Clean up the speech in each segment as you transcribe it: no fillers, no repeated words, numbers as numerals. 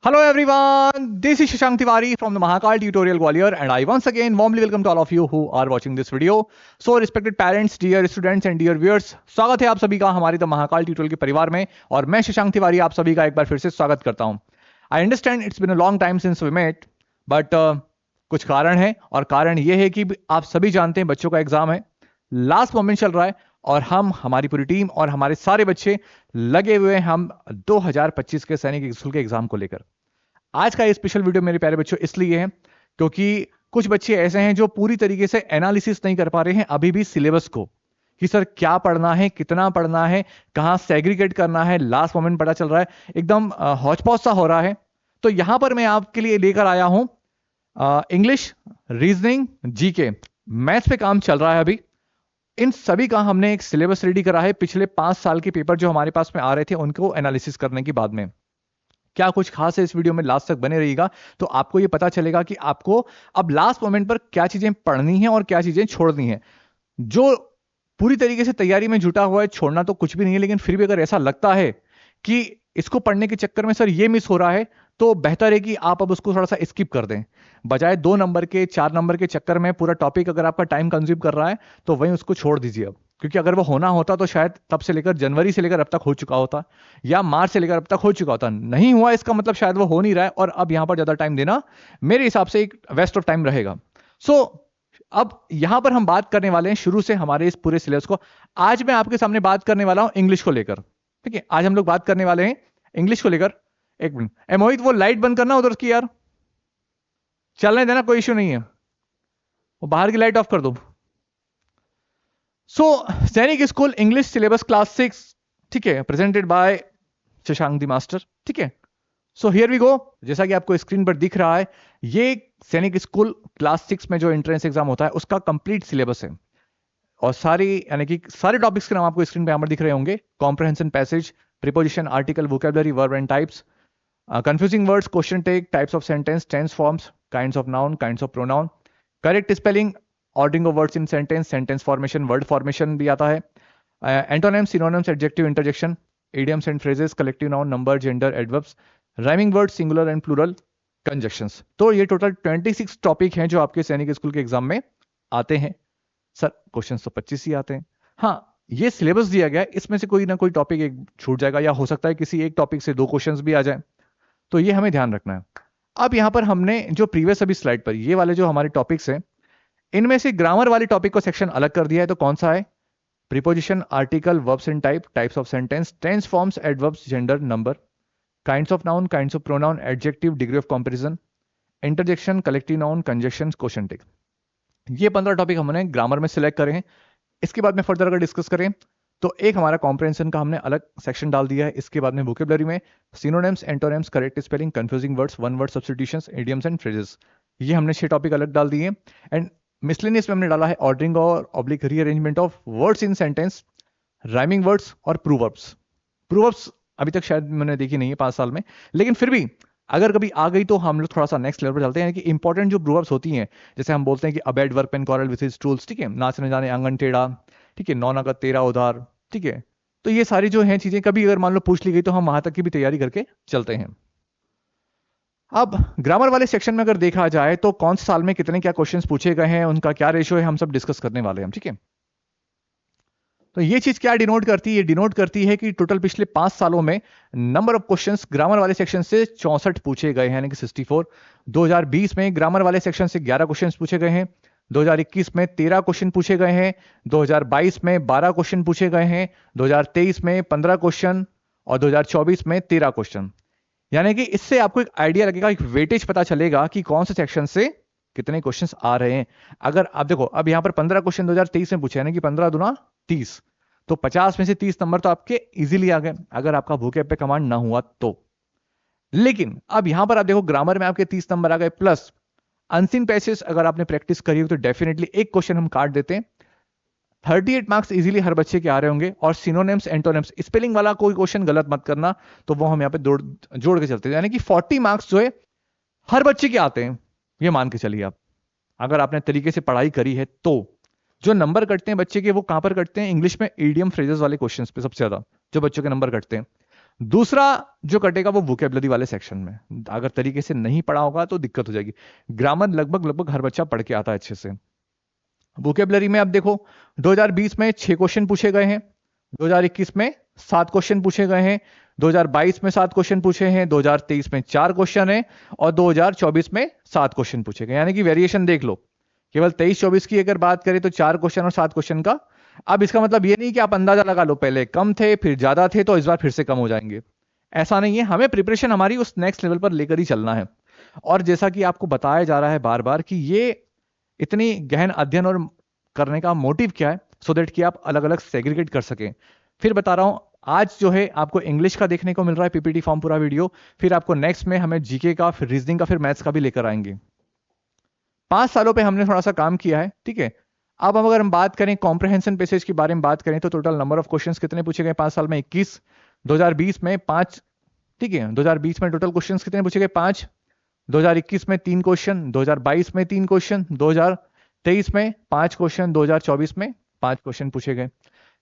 Hello everyone, this is Shashank Tiwari from the Mahakal Tutorial Gwalior and I once again warmly welcome to all of you who are watching this video. So respected parents, dear students and dear viewers, स्वागत है आप सभी का हमारे the Mahakal tutorial के परिवार में और मैं शशांक तिवारी आप सभी का एक बार फिर से स्वागत करता हूं। I understand it's been a long time since we met but कुछ कारण है और कारण ये है कि आप सभी जानते हैं बच्चों का एग्जाम है, लास्ट मोमेंट चल रहा है और हमारी पूरी टीम और हमारे सारे बच्चे लगे हुए हैं हम 2025 के सैनिक स्कूल के एग्जाम को लेकर। आज का ये स्पेशल वीडियो मेरे प्यारे बच्चों इसलिए है क्योंकि कुछ बच्चे ऐसे हैं जो पूरी तरीके से एनालिसिस नहीं कर पा रहे हैं अभी भी सिलेबस को कि सर क्या पढ़ना है, कितना पढ़ना है, कहां सेग्रीगेट करना है, लास्ट मोमेंट पता चल रहा है, एकदम हौच-पौच सा हो रहा है। तो यहां पर मैं आपके लिए लेकर आया हूं इंग्लिश, रीजनिंग, जीके, मैथ्स पे काम चल रहा है अभी। इन सभी का हमने एक सिलेबस रेडी करा है पिछले 5 साल के पेपर जो हमारे पास में आ रहे थे उनको एनालिसिस करने के बाद में। क्या कुछ खास है इस वीडियो में, लास्ट तक बने रहिएगा तो आपको ये पता चलेगा कि आपको अब लास्ट मोमेंट पर क्या चीजें पढ़नी है और क्या चीजें छोड़नी है। जो पूरी तरीके से तैयारी में जुटा हुआ है छोड़ना तो कुछ भी नहीं है, लेकिन फिर भी अगर ऐसा लगता है कि इसको पढ़ने के चक्कर में सर ये मिस हो रहा है तो बेहतर है कि आप अब उसको थोड़ा सा स्किप कर दें। बजाय 2 नंबर के 4 नंबर के चक्कर में पूरा टॉपिक अगर आपका टाइम कंज्यूम कर रहा है तो वहीं उसको छोड़ दीजिए अब, क्योंकि अगर वो होना होता तो शायद तब से लेकर जनवरी से लेकर अब तक हो चुका होता या मार्च से लेकर अब तक हो चुका होता। नहीं हुआ इसका मतलब शायद वो हो नहीं रहा है और अब यहां पर ज्यादा टाइम देना मेरे हिसाब से एक वेस्ट ऑफ टाइम रहेगा। सो अब यहां पर हम बात करने वाले हैं शुरू से हमारे इस पूरे सिलेबस को। आज मैं आपके सामने बात करने वाला हूं इंग्लिश को लेकर, ठीक है। आज हम लोग बात करने वाले हैं इंग्लिश को लेकर। एक मिनट मोहित, वो लाइट बंद करना उधर की यार, चलने देना, कोई इश्यू नहीं है, वो बाहर की लाइट ऑफ कर दो। सो सैनिक स्कूल इंग्लिश सिलेबस क्लास 6, ठीक है, presented by Shashank the master, ठीक है। So here we go. जैसा कि आपको स्क्रीन पर दिख रहा है ये सैनिक स्कूल क्लास 6 में जो एंट्रेंस एग्जाम होता है उसका कंप्लीट सिलेबस है और सारी यानी कि सारे टॉपिक्स के नाम आपको स्क्रीन पे यहां पर दिख रहे होंगे। Comprehension, passage, preposition, article, vocabulary, verb and types, confusing words, question take, types of sentence, tense forms, kinds of noun, kinds of pronoun, correct spelling, ordering of words in sentence, sentence formation, word formation भी आता है, antonyms, synonyms, adjective, interjection, idioms and phrases, collective noun, number, gender, adverbs, rhyming words, singular and plural, conjunctions। तो ये total 26 topic हैं जो आपके सैनिक school के एग्जाम में आते हैं। सर क्वेश्चन तो 25 ही आते हैं। हाँ, ये सिलेबस दिया गया है, इसमें से कोई ना कोई टॉपिक एक छूट जाएगा या हो सकता है किसी एक टॉपिक से 2 क्वेश्चंस भी आ जाए, तो ये हमें ध्यान रखना है। अब यहां पर हमने जो प्रीवियस अभी स्लाइड पर ये वाले जो हमारे टॉपिक्स हैं इनमें से ग्रामर वाले टॉपिक को सेक्शन अलग कर दिया है। तो कौन सा है? Preposition, article, verbs and type, types of sentence, tense forms, adverbs, gender, number, kinds of noun, kinds of pronoun, adjective, degree of comparison, interjection, collective noun, conjunction, question tag. ये 15 टॉपिक हमने ग्रामर में select करे हैं। इसके बाद में further अगर discuss करें तो एक हमारा कॉम्प्रहेंशन का हमने अलग सेक्शन डाल दिया है। इसके बाद में वोकैबुलरी में synonyms, antonyms, correct spelling, confusing words, one word substitutions, idioms and phrases, ये हमने 6 टॉपिक अलग डाल दिए। एंड मिसलेनियस में हमने डाला है ऑर्डरिंग और oblique rearrangement of words in sentence, rhyming words और प्रूवर्ब्स। प्रूवर्ब्स अभी तक शायद मैंने देखी नहीं है 5 साल में, लेकिन फिर भी अगर कभी आ गई तो हम लोग थोड़ा सा नेक्स्ट लेवल पर चलते हैं कि इंपॉर्टेंट जो प्रूवर्ब्स होती हैं, जैसे हम बोलते हैं कि a bad workman quarrel with his tools, ठीक है, नाच न जाने आंगन टेढ़ा, ठीक है, 9 नगद 13 उधार, ठीक है। तो ये सारी जो हैं चीजें कभी अगर मान लो पूछ ली गई तो हम वहां तक की भी तैयारी करके चलते हैं। अब ग्रामर वाले सेक्शन में अगर देखा जाए तो कौन से साल में कितने क्या क्वेश्चंस पूछे गए हैं, उनका क्या रेशियो है, हम सब डिस्कस करने वाले हैं, ठीक है। तो ये चीज क्या डिनोट करती है? ये डिनोट करती है कि टोटल पिछले 5 सालों में नंबर ऑफ क्वेश्चंस ग्रामर वाले सेक्शन से 64 पूछे गए हैं, यानी कि 64। 2020 में ग्रामर वाले सेक्शन से 11 क्वेश्चंस पूछे गए हैं, 2021 में 13 क्वेश्चन पूछे गए हैं, 2022 में 12 क्वेश्चन पूछे गए हैं, 2023 में 15 क्वेश्चन और 2024 में 13 क्वेश्चन। यानी कि इससे आपको एक आइडिया लगेगा, एक वेटेज पता चलेगा कि कौन से सेक्शन से कितने क्वेश्चंस आ रहे हैं। अगर आप देखो अब यहां पर 15 क्वेश्चन 2023 में पूछे, यानी कि 15 दूना 30, तो 50 में से 30 नंबर तो आपके इजीली आ गए अगर आपका वोकैब पे कमांड ना हुआ तो। लेकिन अब यहां पर आप देखो ग्रामर में आपके 30 नंबर आ गए, प्लस अनसीन पैसेज अगर आपने प्रैक्टिस करी हो तो डेफिनेटली एक क्वेश्चन हम काट देते हैं। 38 मार्क्स इजीली हर बच्चे के आ रहे होंगे। और सिनोनिम्स, एंटोनिम्स, स्पेलिंग वाला कोई क्वेश्चन गलत मत करना, तो वो हम यहाँ पे जोड़ के चलते हैं, यानी कि 40 मार्क्स जो है हर बच्चे के आते हैं, ये मान के चलिए आप, अगर आपने तरीके से पढ़ाई करी है तो। जो नंबर कटते हैं बच्चे के वो कहां पर कटते हैं? इंग्लिश में इडियम फ्रेजेस वाले क्वेश्चंस पे सबसे ज्यादा जो बच्चों के नंबर कटते हैं। दूसरा जो कटेगा वो वोकेबलरी वाले सेक्शन में, अगर तरीके से नहीं पढ़ा होगा तो दिक्कत हो जाएगी। ग्रामर लगभग लगभग हर बच्चा पढ़ के आता है अच्छे से। वोकेबलरी में अब देखो 2020 में 6 क्वेश्चन पूछे गए हैं, 2021 में 7 क्वेश्चन पूछे गए हैं, 2022 में 7 क्वेश्चन पूछे हैं, 2023 में 4 क्वेश्चन है और 2024 में 7 क्वेश्चन पूछे गए, यानी कि वेरिएशन देख लो। केवल 23-24 की अगर बात करें तो 4 क्वेश्चन और 7 क्वेश्चन का। अब इसका मतलब ये नहीं कि आप अंदाजा लगा लो पहले कम थे फिर ज्यादा थे तो इस बार फिर से कम हो जाएंगे, ऐसा नहीं है। हमें प्रिपरेशन हमारी उस नेक्स्ट लेवल पर लेकर ही चलना है। और जैसा कि आपको बताया जा रहा है बार बार कि ये इतनी गहन अध्ययन और करने का मोटिव क्या है, सो दैट कि आप अलग अलग सेग्रीगेट कर सकें। फिर बता रहा हूं, आज जो है आपको इंग्लिश का देखने को मिल रहा है पीपीटी फॉर्म पूरा वीडियो, फिर आपको नेक्स्ट में हमें जीके का, फिर रीजनिंग का, फिर मैथ्स का भी लेकर आएंगे। 5 सालों पे हमने थोड़ा सा काम किया है, ठीक है। अब अगर हम बात करें कॉम्प्रहेंशन पैसेज के बारे में बात करें तो टोटल नंबर ऑफ क्वेश्चंस कितने पूछे गए 5 साल में? 21। 2020 में 5, ठीक है। 2020 में टोटल क्वेश्चंस कितने पूछे गए? 5। 2021 में 3 क्वेश्चन, 2022 में 3 क्वेश्चन, 2023 में 5 क्वेश्चन, 2024 में 5 क्वेश्चन पूछे गए।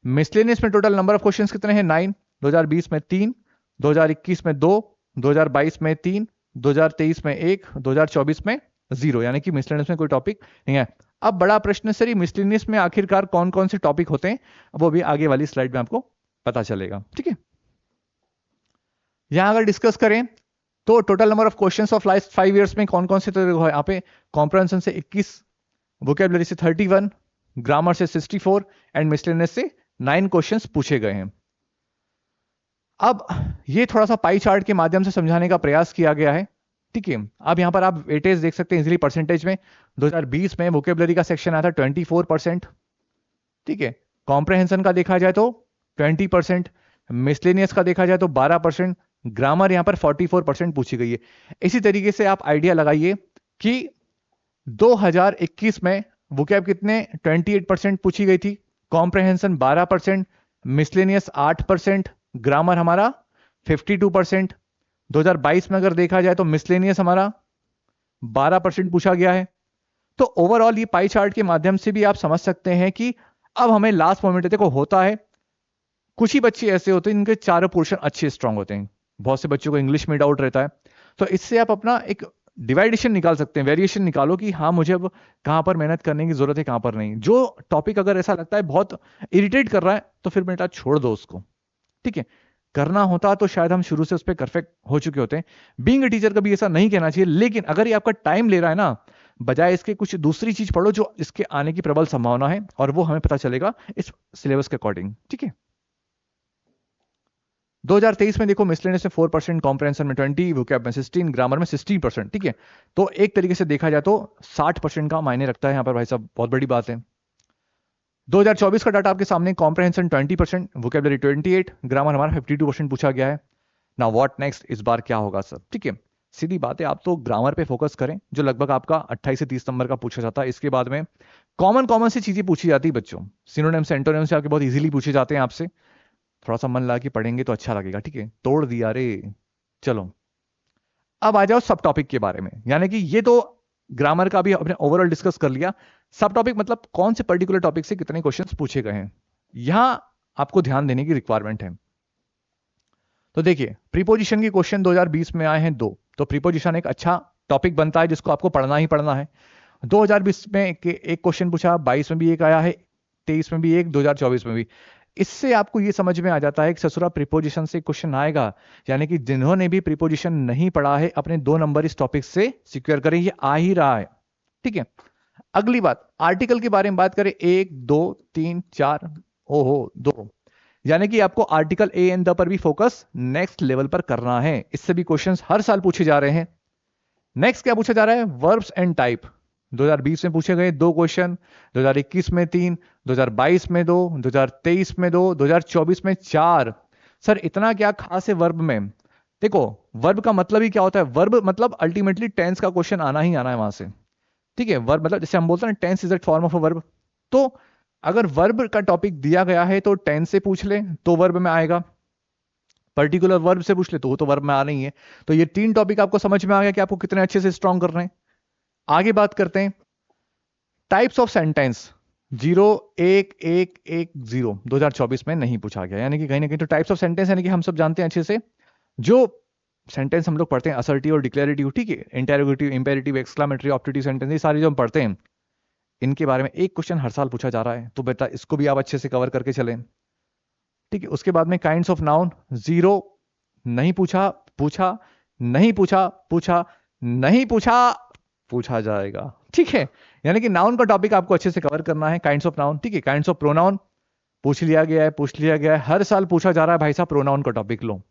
मिसलेनियस में टोटल नंबर ऑफ क्वेश्चंस कितने हैं? 9। 2020 में 3, 2021 में 2, 2022 में 3, 2023 में 1, 2024 में 0, यानी कि मिसलेनियस में कोई टॉपिक नहीं है। अब बड़ा प्रश्न सर, मिसलेनियस में आखिरकार कौन कौन से टॉपिक होते हैं, वो भी आगे वाली स्लाइड में आपको पता चलेगा, ठीक है। यहां अगर डिस्कस करें तो total number of questions of last 5 years में कौन कौन से तो यहाँ पे कॉम्प्रहेंशन से 21, वोकेबलरी से 31, ग्रामर से 64 एंड मिसलेनियस से 9 क्वेश्चंस पूछे गए हैं। अब ये थोड़ा सा पाई चार्ट के माध्यम से समझाने का प्रयास किया गया है, ठीक है। अब यहां पर आप वेटेज देख सकते हैं इजीली परसेंटेज में। 2020 में वोकेबलरी का सेक्शन आया था 24%, ठीक है। कॉम्प्रहेंशन का देखा जाए तो 20%, मिसलेनियस का देखा जाए तो 12%, ग्रामर यहां पर 44% पूछी गई है। इसी तरीके से आप आइडिया लगाइए कि 2021 में वोकैब कितने 28% पूछी गई थी, कॉम्प्रहेंशन 12%, मिसलेनियस 8%, ग्रामर हमारा 52%। 2022 में अगर देखा जाए तो मिसलेनियस हमारा 12% पूछा गया है। तो ओवरऑल ये पाई चार्ट के माध्यम से भी आप समझ सकते हैं कि अब हमें लास्ट मोमेंट, देखो होता है कुछ ही बच्चे ऐसे होते हैं जिनके चारों पोर्शन अच्छे स्ट्रांग होते हैं, बहुत से बच्चों को इंग्लिश में डाउट रहता है, तो इससे आप अपना एक डिवाइडेशन निकाल सकते हैं, वेरिएशन निकालो कि हाँ मुझे अब कहां पर मेहनत करने की जरूरत है, कहां पर नहीं। जो टॉपिक अगर ऐसा लगता है बहुत इरिटेट कर रहा है तो फिर बेटा छोड़ दो उसको, ठीक है। करना होता तो शायद हम शुरू से उस पर परफेक्ट हो चुके होते हैं। बीइंग अ टीचर कभी ऐसा नहीं कहना चाहिए, लेकिन अगर ये आपका टाइम ले रहा है ना, बजाय इसके कुछ दूसरी चीज पढ़ो जो इसके आने की प्रबल संभावना है, और वो हमें पता चलेगा इस सिलेबस के अकॉर्डिंग, ठीक है। 2023 में देखो मिसलेनियस में 4%, कॉम्प्रहेंशन में 20, वोकैब में 16, ग्रामर में 16%, ठीक है। तो एक तरीके से देखा जाए तो 60% का मायने रखता है यहां पर भाई साहब, बहुत बड़ी बात है। 2024 का डाटा आपके सामने, कॉम्प्रहेंशन 20%, वोकैबुलरी 28, ग्रामर हमारा 52% पूछा गया है। ना व्हाट नेक्स्ट, इस बार क्या होगा सर, ठीक है। सीधी बात है, आप तो ग्रामर पे फोकस करें जो लगभग आपका 28 से 30 नंबर का पूछा जाता है। इसके बाद में कॉमन कॉमन सी चीजें पूछी जाती है बच्चों, सिनोनिम्स एंटोनिम्स से आपके बहुत इजीली पूछे जाते हैं आपसे, थोड़ा सा मन लगा कि पढ़ेंगे तो अच्छा लगेगा, ठीक है। तोड़ दिया रे। चलो अब आ जाओ सब टॉपिक के बारे में, यानी कि ये तो ग्रामर का भी अपने ओवरऑल डिस्कस कर लिया। सब टॉपिक मतलब कौन से पर्टिकुलर टॉपिक से कितने क्वेश्चंस पूछे गए हैं, यहां आपको ध्यान देने की रिक्वायरमेंट है। तो देखिए प्रीपोजिशन के क्वेश्चन 2020 में आए हैं 2, तो प्रीपोजिशन एक अच्छा टॉपिक बनता है जिसको आपको पढ़ना ही पढ़ना है। 2020 में एक क्वेश्चन पूछा, 22 में भी एक आया है, 23 में भी एक, 2024 में भी। इससे आपको ये समझ में आ जाता है कि ससुरा प्रीपोजिशन से क्वेश्चन आएगा, यानी कि जिन्होंने भी प्रीपोजिशन नहीं पढ़ा है अपने 2 नंबर इस टॉपिक से सिक्योर करें, ये आ ही रहा है, ठीक है। अगली बात, आर्टिकल के बारे में बात करें, 1 2 3 4, ओहो 2, यानी कि आपको आर्टिकल ए एंड द पर भी फोकस नेक्स्ट लेवल पर करना है। इससे भी क्वेश्चंस हर साल पूछे जा रहे हैं। नेक्स्ट क्या पूछा जा रहा है, वर्ब्स एंड टाइप। 2020 में पूछे गए 2 क्वेश्चन, 2021 में 3, 2022 में 2, 2023 में 2, 2024 में 4। सर इतना क्या खास है वर्ब में? देखो वर्ब का मतलब ही क्या होता है, वर्ब मतलब अल्टीमेटली टेंस का क्वेश्चन आना ही आना है वहां से, ठीक है। वर्ब मतलब जैसे हम बोलते हैं tense is the form of a verb, तो अगर वर्ब का टॉपिक दिया गया है तो टेंस से पूछ ले तो वर्ब में आएगा, पर्टिकुलर वर्ब से पूछ ले तो वर्ब में आ नहीं है। तो ये 3 टॉपिक आपको समझ में आ गया कि आपको कितने अच्छे से स्ट्रॉन्ग कर रहे हैं। आगे बात करते हैं टाइप्स ऑफ सेंटेंस। 011110 2024 में नहीं पूछा गया। यानी कि कहीं ना कहीं तो टाइप्स ऑफ सेंटेंस यानी कि हम सब जानते हैं अच्छे से, जो सेंटेंस हम लोग पढ़ते हैं असर्टिव और डिक्लेरेटिव, ठीक है, interrogative, imperative, exclamatory, optative sentence, ये सारे जो हम पढ़ते हैं इनके बारे में एक क्वेश्चन हर साल पूछा जा रहा है, तो बेटा इसको भी आप अच्छे से कवर करके चलें, ठीक है। उसके बाद में काइंड्स ऑफ नाउन, 0 नहीं पूछा, पूछा नहीं पूछा, पूछा नहीं पूछा, पूछा जाएगा, ठीक है। यानी कि नाउन का टॉपिक आपको अच्छे से कवर करना है, काइंड्स ऑफ नाउन, ठीक है। काइंड्स ऑफ प्रोनाउन पूछ लिया गया है, पूछ लिया गया है, हर साल पूछा जा रहा है भाई साहब प्रोनाउन का टॉपिक लो।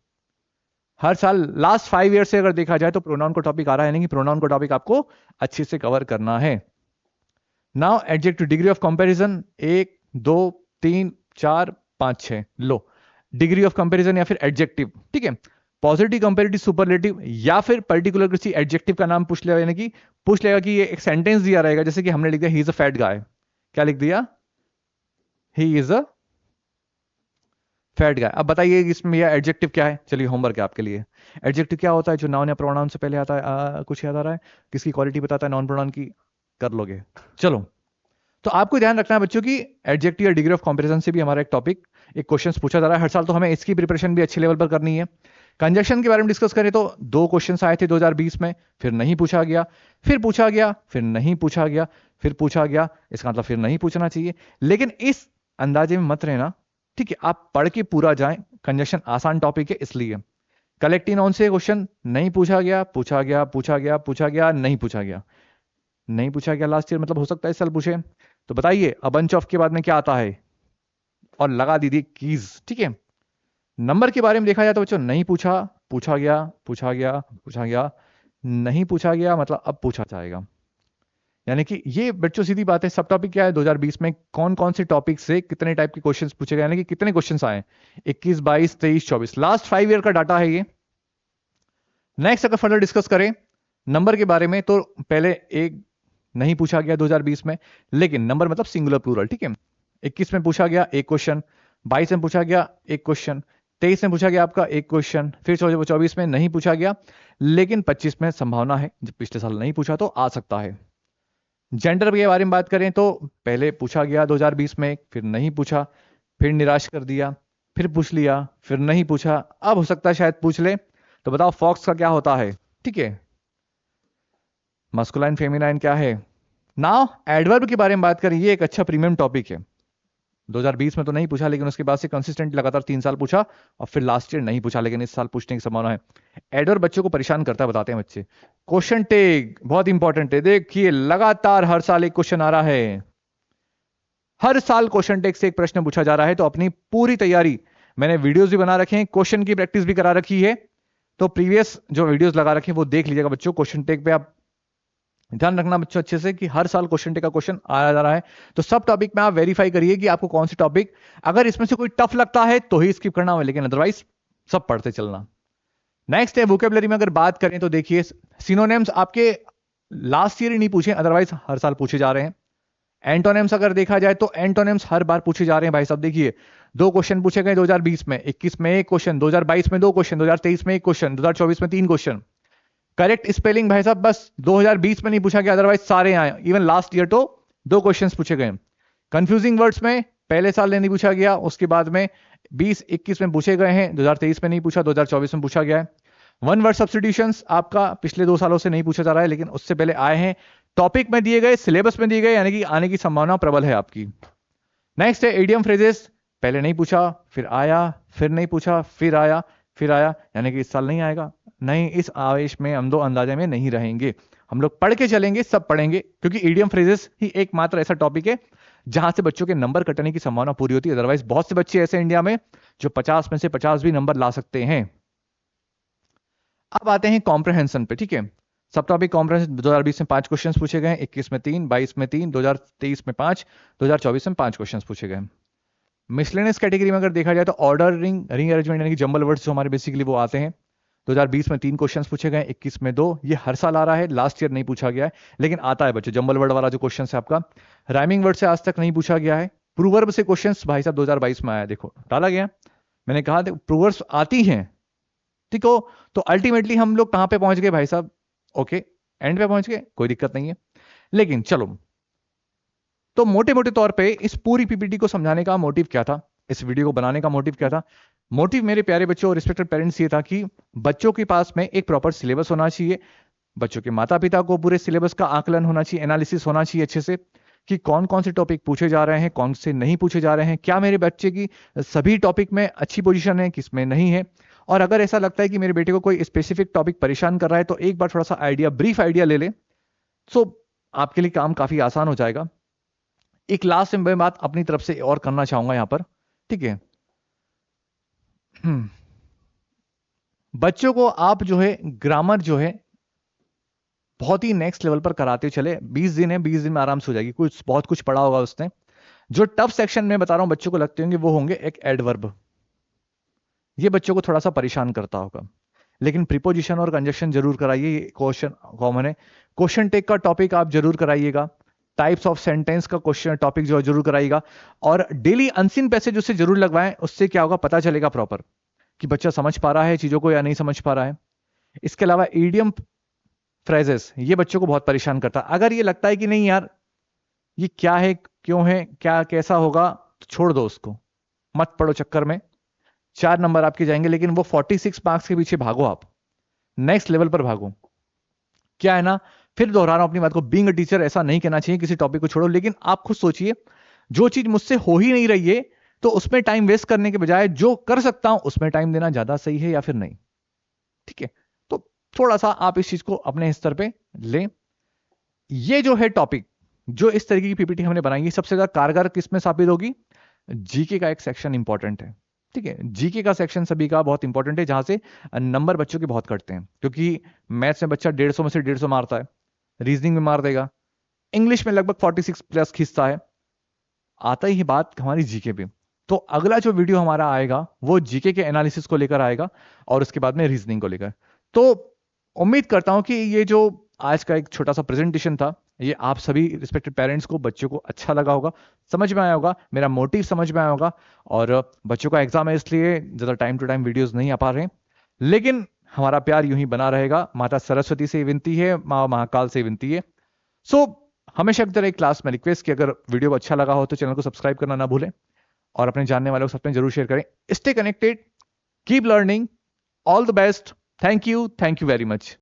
हर साल लास्ट 5 ईयर से अगर देखा जाए तो प्रोनाउन का टॉपिक आ रहा है, यानी कि प्रोनाउन का टॉपिक आपको अच्छे से कवर करना है। Now adjective, degree of comparison, 1 2 3 4 5 6 low. Degree of comparison या फिर एडजेक्टिव, ठीक है। पॉजिटिव, कंपैरेटिव, सुपरलेटिव या फिर पर्टिकुलर किसी एडजेक्टिव का नाम पूछ लेगा, यानी कि पूछ लेगा कि ये एक सेंटेंस दिया रहेगा, जैसे कि हमने लिख दिया ही इज अ फैट गाय। क्या लिख दिया? ही इज अ फैट गाय। अब बताइए इसमें यह एडजेक्टिव क्या है? चलिए होमवर्क है आपके लिए। एडजेक्टिव क्या होता है? जो नाउन या प्रोनाउन से पहले आता है, कुछ याद आ रहा है? किसकी क्वालिटी बताता है नाउन प्रोनाउन की? कर लोगे, चलो। तो आपको ध्यान रखना है बच्चों की एडजेक्टिव या डिग्री ऑफ कंपैरिजन से भी हमारा एक टॉपिक, एक क्वेश्चन पूछा जा रहा है हर साल, तो हमें इसकी प्रिपरेशन भी अच्छे लेवल पर करनी है। कंजक्शन के बारे में डिस्कस करें तो 2 क्वेश्चन आए थे 2020 में, फिर नहीं पूछा गया, फिर पूछा गया, फिर नहीं पूछा गया, फिर पूछा गया। इसका मतलब फिर नहीं पूछना चाहिए, लेकिन इस अंदाजे में मत रहना, ठीक है। आप पढ़ के पूरा जाएं, कंजक्शन आसान टॉपिक है इसलिए। कलेक्टिव नाउन से क्वेश्चन नहीं पूछा गया, पूछा गया, पूछा गया, पूछा गया, नहीं पूछा गया, नहीं पूछा गया लास्ट ईयर, मतलब हो सकता है इस साल पूछे। तो बताइए अ बंच ऑफ के बाद में क्या आता है? और लगा दीजिए कीज, ठीक है। नंबर के बारे में देखा जाए तो बच्चों नहीं पूछा, पूछा गया, पूछा गया, पूछा गया, नहीं पूछा गया, मतलब अब पूछा जाएगा। यानी कि ये बच्चों सीधी बात है। सब टॉपिक क्या है 2020 में, कौन कौन से टॉपिक से कितने टाइप के क्वेश्चंस पूछे गए, यानी कि कितने क्वेश्चंस आए, 21 22 23 24, लास्ट 5 ईयर का डाटा है ये। नेक्स्ट अगर फर्दर डिस्कस करें नंबर के बारे में, तो पहले एक नहीं पूछा गया 2020 में, लेकिन नंबर मतलब सिंगुलर प्लूरल, ठीक है। 21 में पूछा गया एक क्वेश्चन, 22 में पूछा गया एक क्वेश्चन, 23 में पूछा गया आपका एक क्वेश्चन, फिर 24 में नहीं पूछा गया, लेकिन 25 में संभावना है, जब पिछले साल नहीं पूछा तो आ सकता है। जेंडर के बारे में बात करें तो पहले पूछा गया 2020 में, फिर नहीं पूछा, फिर निराश कर दिया, फिर पूछ लिया, फिर नहीं पूछा, अब हो सकता है शायद पूछ ले। तो बताओ फॉक्स का क्या होता है, ठीक है, मस्कुलाइन फेमिनाइन क्या है। नाउ एडवर्ब के बारे में बात करें, ये एक अच्छा प्रीमियम टॉपिक है। 2020 में तो नहीं पूछा, लेकिन उसके बाद से कंसिस्टेंट लगातार 3 साल पूछा, और फिर लास्ट ईयर नहीं पूछा, लेकिन इस साल पूछने की संभावना है। एडवर्ब बच्चों को परेशान करता है, बताते हैं बच्चे। क्वेश्चन टैग बहुत इंपॉर्टेंट है, देखिए लगातार हर साल एक क्वेश्चन आ रहा है, हर साल क्वेश्चन टैग से एक प्रश्न पूछा जा रहा है। तो अपनी पूरी तैयारी, मैंने वीडियोस भी बना रखे हैं, क्वेश्चन की प्रैक्टिस भी करा रखी है, तो प्रीवियस जो वीडियोस लगा रखे हैं वो देख लीजिएगा बच्चों। क्वेश्चन टैग पे आप ध्यान रखना बच्चों अच्छे से कि हर साल क्वेश्चन टेक का क्वेश्चन आया जा रहा है, तो सब टॉपिक में आप वेरीफाई करिए कि आपको कौन सी टॉपिक, अगर इसमें से कोई टफ लगता है तो ही स्किप करना हो, लेकिन अदरवाइज सब पढ़ते चलना। नेक्स्ट है वोकेबलरी में अगर बात करें तो देखिए सिनोनिम्स आपके लास्ट ईयर ही नहीं पूछे, अदरवाइज हर साल पूछे जा रहे हैं। एंटोनिम्स अगर देखा जाए तो एंटोनिम्स हर बार पूछे जा रहे हैं भाई साहब। देखिए 2 क्वेश्चन पूछे गए 2020 में, 21 में एक क्वेश्चन, 2022 में 2 क्वेश्चन, 2023 में एक क्वेश्चन, 2024 में 3 क्वेश्चन। करेक्ट स्पेलिंग भाई साहब बस 2020 में नहीं पूछा गया, अदरवाइज सारे आए, इवन लास्ट ईयर तो 2 क्वेश्चंस पूछे गए। कंफ्यूजिंग वर्ड्स में पहले साल नहीं पूछा गया, उसके बाद में 20-21 में पूछे गए हैं, 2023 में नहीं पूछा, 2024 में पूछा गया है। वन वर्ड सब्स्टिट्यूशंस आपका पिछले 2 सालों से नहीं पूछा जा रहा है, लेकिन उससे पहले आए हैं, टॉपिक में दिए गए, सिलेबस में दिए गए, यानी कि आने की संभावना प्रबल है आपकी। नेक्स्ट है इडियम फ्रेजेस, पहले नहीं पूछा, फिर आया, फिर नहीं पूछा, फिर आया, फिर आया, यानी कि इस साल नहीं आएगा। नहीं, इस आवेश में हम 2 अंदाजे में नहीं रहेंगे, हम लोग पढ़ के चलेंगे, सब पढ़ेंगे, क्योंकि इडियम फ्रेजेस ही एकमात्र ऐसा टॉपिक है जहां से बच्चों के नंबर कटने की संभावना पूरी होती है। अदरवाइज बहुत से बच्चे ऐसे इंडिया में जो 50 में से 50 भी नंबर ला सकते हैं। अब आते हैं कॉम्प्रहेंशन पे, ठीक है। सब टॉपिक कॉम्प्रहेंशन 2020 में 5 क्वेश्चन पूछे गए, 21 में 3, 22 में 3, 2023 में 5, 2024 में 5 क्वेश्चन पूछे गए। मिसलेनियस कैटेगरी में अगर देखा जाए तो ऑर्डरिंग, रीअरेंजमेंट यानी कि जंबल वर्ड्स जो हमारे बेसिकली वो आते हैं। 2020 में 3 क्वेश्चंस पूछे गए, 21 में 2, ये हर साल आ रहा है, लास्ट ईयर नहीं पूछा गया है, लेकिन आता है बच्चों। जंबल वर्ड वाला जो क्वेश्चन है आपका, राइमिंग वर्ड से आज तक नहीं पूछा गया है। प्रूवर्ब से क्वेश्चंस भाई साहब 2022 में आया, देखो डाला गया, मैंने कहा प्रूवर्ब्स आती हैं, ठीक हो। तो अल्टीमेटली हम लोग कहां पे पहुंच गए भाई साहब? ओके, एंड पे पहुंच गए, कोई दिक्कत नहीं है। लेकिन चलो तो मोटे मोटे तौर पे इस पूरी पीपीटी को समझाने का मोटिव क्या था, इस वीडियो को बनाने का मोटिव क्या था? मोटिव मेरे प्यारे बच्चों और रिस्पेक्टेड पेरेंट्स ये था कि बच्चों के पास में एक प्रॉपर सिलेबस होना चाहिए, बच्चों के माता पिता को पूरे सिलेबस का आकलन होना चाहिए, एनालिसिस होना चाहिए अच्छे से कि कौन कौन से टॉपिक पूछे जा रहे हैं, कौन से नहीं पूछे जा रहे हैं, क्या मेरे बच्चे की सभी टॉपिक में अच्छी पोजीशन है, किसमें नहीं है। और अगर ऐसा लगता है कि मेरे बेटे को कोई स्पेसिफिक टॉपिक परेशान कर रहा है तो एक बार थोड़ा सा आइडिया, ब्रीफ आइडिया ले ले, सो आपके लिए काम काफी आसान हो जाएगा। एक लास्ट में बात अपनी तरफ से और करना चाहूंगा यहां पर, ठीक है। बच्चों को आप जो है ग्रामर जो है बहुत ही नेक्स्ट लेवल पर कराते चले। 20 दिन है, 20 दिन में आराम से हो जाएगी, कुछ बहुत कुछ पढ़ा होगा उसने। जो टफ सेक्शन में बता रहा हूं बच्चों को लगते होंगे वो होंगे एक एडवर्ब, ये बच्चों को थोड़ा सा परेशान करता होगा। लेकिन प्रीपोजिशन और कंजक्शन जरूर कराइए, ये क्वेश्चन कॉमन है। क्वेश्चन टेक का टॉपिक आप जरूर कराइएगा, टाइप्स ऑफ सेंटेंस का क्वेश्चन टॉपिक जो जरूर कराइएगा, और डेली अनसीन पैसेज उससे जरूर लगवाएं। उससे क्या होगा पता चलेगा प्रॉपर कि बच्चा समझ पा रहा है चीजों को या नहीं समझ पा रहा है। इसके अलावा ईडियम फ्रेजेस, ये बच्चों को बहुत परेशान करता है। अगर ये लगता है कि नहीं यार ये क्या है, क्यों है, क्या कैसा होगा, तो छोड़ दो उसको, मत पढ़ो चक्कर में। 4 नंबर आपके जाएंगे, लेकिन वो 46 मार्क्स के पीछे भागो, आप नेक्स्ट लेवल पर भागो। क्या है ना, फिर दोहरा रहा हूं अपनी बात को, बीइंग अ टीचर ऐसा नहीं कहना चाहिए किसी टॉपिक को छोड़ो, लेकिन आप खुद सोचिए जो चीज मुझसे हो ही नहीं रही है तो उसमें टाइम वेस्ट करने के बजाय जो कर सकता हूं उसमें टाइम देना ज्यादा सही है या फिर नहीं, ठीक है। तो थोड़ा सा आप इस चीज को अपने स्तर पे लें। ये जो है टॉपिक, जो इस तरीके की पीपीटी हमने बनाई है, सबसे ज्यादा कारगर किसमें साबित होगी? जीके का एक सेक्शन इंपॉर्टेंट है, ठीक है। जीके का सेक्शन सभी का बहुत इंपॉर्टेंट है, जहां से नंबर बच्चों के बहुत कटते हैं, क्योंकि मैथ्स में बच्चा 150 में से 150 मारता है, रीजनिंग में मार देगा, इंग्लिश में लगभग 46 प्लस खींचता है। आता ही बात हमारी जीके पे, तो अगला जो वीडियो हमारा आएगा वो जीके के एनालिसिस को लेकर आएगा और उसके बाद में रीजनिंग को लेकर। तो उम्मीद करता हूं कि ये जो आज का एक छोटा सा प्रेजेंटेशन था, ये आप सभी रिस्पेक्टेड पेरेंट्स को, बच्चों को अच्छा लगा होगा, समझ में आया होगा, मेरा मोटिव समझ में आया होगा। और बच्चों का एग्जाम है इसलिए ज्यादा टाइम टू टाइम वीडियोस नहीं आ पा रहे हैं, लेकिन हमारा प्यार यूं ही बना रहेगा। माता सरस्वती से विनती है, माँ महाकाल से विनती है। सो हमेशा की तरह एक क्लास में रिक्वेस्ट कि अगर वीडियो को अच्छा लगा हो तो चैनल को सब्सक्राइब करना ना भूलें और अपने जानने वालों के साथ में जरूर शेयर करें। Stay connected, keep learning, all the best, thank you very much.